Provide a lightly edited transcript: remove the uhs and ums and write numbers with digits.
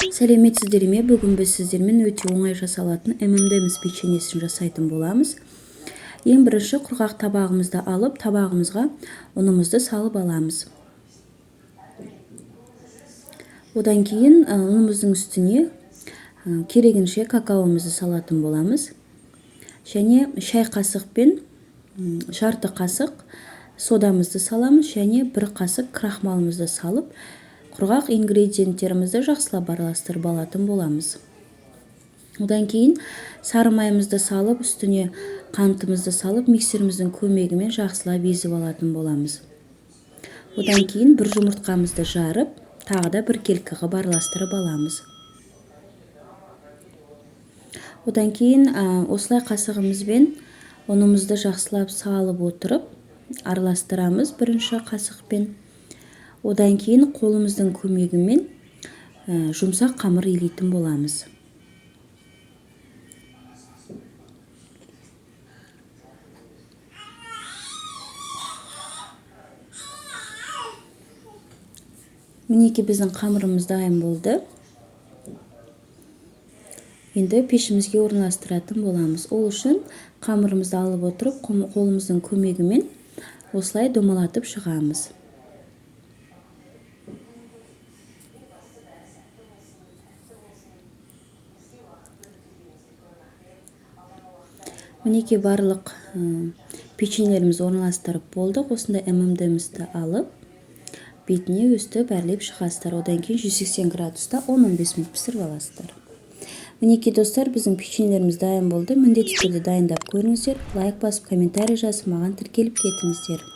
Сәлеметсіздер ме? Бүгін біз сіздермен өте оңай жасалатын ММДМС печеньесін жасайтын боламыз. Ең бірінші құрғақ табағымызды алып, табағымызға ұнымызды салып аламыз. Одан кейін ұнымыздың үстіне керегінше какаомызды салатын боламыз. Және шай қасықпен жарты қасық содамызды саламыз және бір қасық крахмалымызды салып, құрғақ ингредиенттерімізді жақсылап араластырып алатын боламыз. Одан кейін сары майымызды салып, үстіне қантымызды салып, миксеріміздің көмегімен жақсылап езіп алатын боламыз. Одан кейін бір жұмыртқамызды жарып, тағы да бір келкі қылып араластырып аламыз. Одан кейін осылай қасығымызбен ұнымызды жақсылап салып отырып, араластырамыз бірінші қасықпен. Одан кейін қолымыздың көмегімен жұмсақ қамыр илейтін боламыз. Мінекей біздің қамырымыз дайын болды. Енді пешімізге орналастыратын боламыз. Ол үшін қамырымызды алып отырып, қолымыздың көмегімен осылай домалатып шығамыз. Мінекей барлық печеньелеріміз орналастырып болдық. Осындай ММДМСті алып, бетіне өстіп әрлеп шығасыздар. Одан кейін 180 градуста 10-15 минут пісіріп аласыздар. Мінекей достар, біздің печеньелеріміз дайын болды. Міндетті түрде дайындап көріңіздер. Лайк басып, комментарий жазып, маған тіркеліп кетіңіздер.